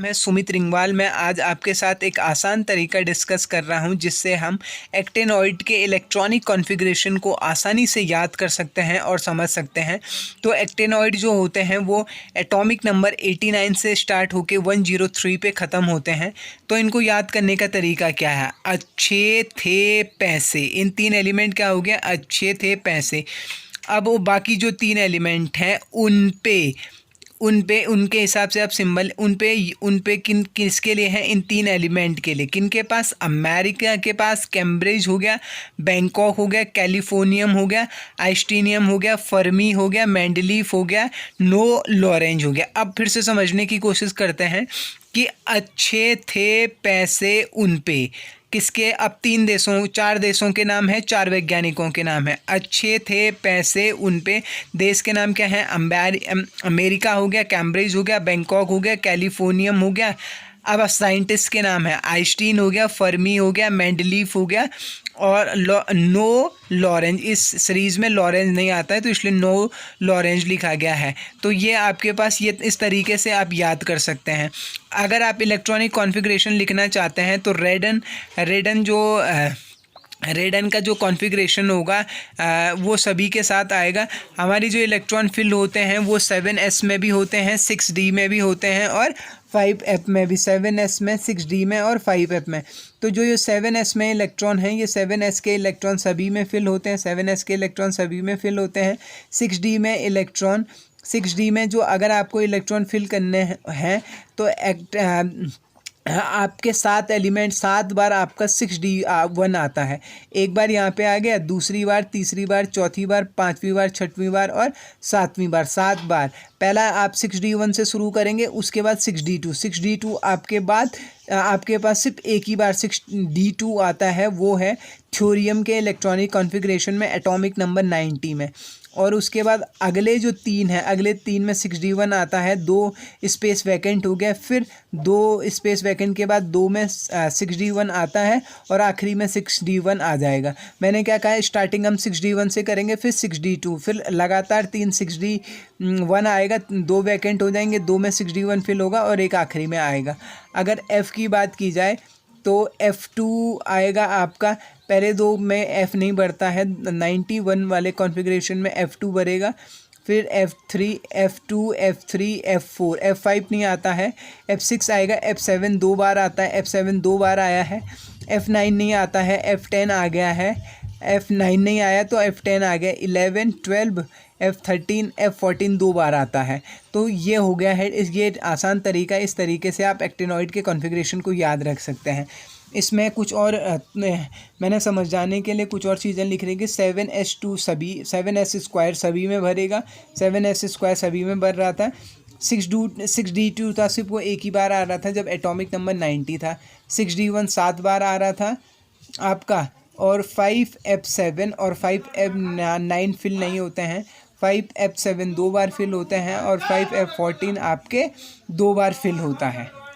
मैं सुमित रिंगवाल। मैं आज आपके साथ एक आसान तरीका डिस्कस कर रहा हूं जिससे हम एक्टेनॉइड के इलेक्ट्रॉनिक कॉन्फ़िगरेशन को आसानी से याद कर सकते हैं और समझ सकते हैं। तो एक्टेनॉइड जो होते हैं वो एटॉमिक नंबर 89 से स्टार्ट होके 103 पे ख़त्म होते हैं। तो इनको याद करने का तरीका क्या है? अच्छे थे पैसे, इन तीन एलिमेंट क्या हो गया? अच्छे थे पैसे। अब वो बाकी जो तीन एलिमेंट हैं उनके हिसाब से आप सिंबल उन पे किसके लिए हैं? इन तीन एलिमेंट के लिए। किन के पास? अमेरिका के पास कैम्ब्रिज हो गया, बैंकॉक हो गया, कैलिफोर्नियम हो गया, आइंस्टीनियम हो गया, फर्मी हो गया, मेंडलीफ हो गया, नो लॉरेंज हो गया। अब फिर से समझने की कोशिश करते हैं कि अच्छे थे पैसे उन पे किसके? अब चार देशों के नाम है, चार वैज्ञानिकों के नाम है। अच्छे थे पैसे उन पे। देश के नाम क्या है? अमेरिका हो गया, कैम्ब्रिज हो गया, बैंकॉक हो गया, कैलिफोर्नियम हो गया। अब साइंटिस्ट के नाम है, आइंस्टीन हो गया, फर्मी हो गया, मेंडलीफ हो गया और नो लॉरेंज। इस सीरीज़ में लॉरेंज नहीं आता है तो इसलिए नो लॉरेंज लिखा गया है। तो ये आपके पास ये इस तरीके से आप याद कर सकते हैं। अगर आप इलेक्ट्रॉनिक कॉन्फ़िगरेशन लिखना चाहते हैं तो रेडन का जो कॉन्फ़िगरेशन होगा वो सभी के साथ आएगा। हमारी जो इलेक्ट्रॉन फिल होते हैं वो 7s में भी होते हैं, 6d में भी होते हैं और 5f में भी। 7s में, 6d में और 5f में। तो जो ये 7s में इलेक्ट्रॉन हैं, ये 7s के इलेक्ट्रॉन सभी में फिल होते हैं, 7s के इलेक्ट्रॉन सभी में फिल होते हैं। 6d में जो अगर आपको इलेक्ट्रॉन फिल करने हैं तो आपके 7 एलिमेंट 7 बार आपका 6d1 आता है। एक बार यहाँ पे आ गया, दूसरी बार, तीसरी बार, चौथी बार, पांचवी बार, छठवीं बार और सातवीं बार। 7 बार। पहला आप 6d1 से शुरू करेंगे, उसके बाद 6d2 आपके बाद आपके पास सिर्फ एक ही बार 6d2 आता है, वो है थ्योरियम के इलेक्ट्रॉनिक कॉन्फ़िगरेशन में एटॉमिक नंबर 90 में। और उसके बाद अगले जो तीन हैं, अगले तीन में 6d1 आता है, 2 स्पेस वैकेंट हो गया, फिर 2 स्पेस वैकेंट के बाद 2 में 6d1 आता है और आखिरी में 6d1 आ जाएगा। मैंने क्या कहा? स्टार्टिंग हम 6d1 से करेंगे, फिर 6d2, फिर लगातार 3 6d1 आएगा, 2 वैकेंट हो जाएंगे, 2 में 6d1 फिल होगा और एक आखिरी में आएगा। अगर f की बात की जाए तो F2 आएगा आपका। पहले 2 में F नहीं बढ़ता है, 91 वाले कॉन्फ़िगरेशन में F2 बढ़ेगा, फिर F3, F2, F3, F4, F5 नहीं आता है, F6 आएगा, F7 2 बार आता है, F7 2 बार आया है, F9 नहीं आता है, F10 आ गया है, F9 नहीं आया तो F10 आ गया, 11, 12, F13, F14 2 बार आता है। तो ये हो गया है, ये आसान तरीका। इस तरीके से आप एक्टेनॉइड के कॉन्फ़िगरेशन को याद रख सकते हैं। इसमें कुछ और मैंने समझाने के लिए कुछ और चीज़ें लिख रही कि 7s2 सभी, 7s स्क्वायर सभी में भरेगा, 7s स्क्वायर सभी में भर रहा था। 6d2 था, सिर्फ वो एक ही बार आ रहा था जब एटॉमिक नंबर 90 था। 6d1 7 बार आ रहा था आपका, और 5f7 और 5f9 फिल नहीं होते हैं। 5f7 2 बार फिल होते हैं और 5f14 आपके 2 बार फिल होता है।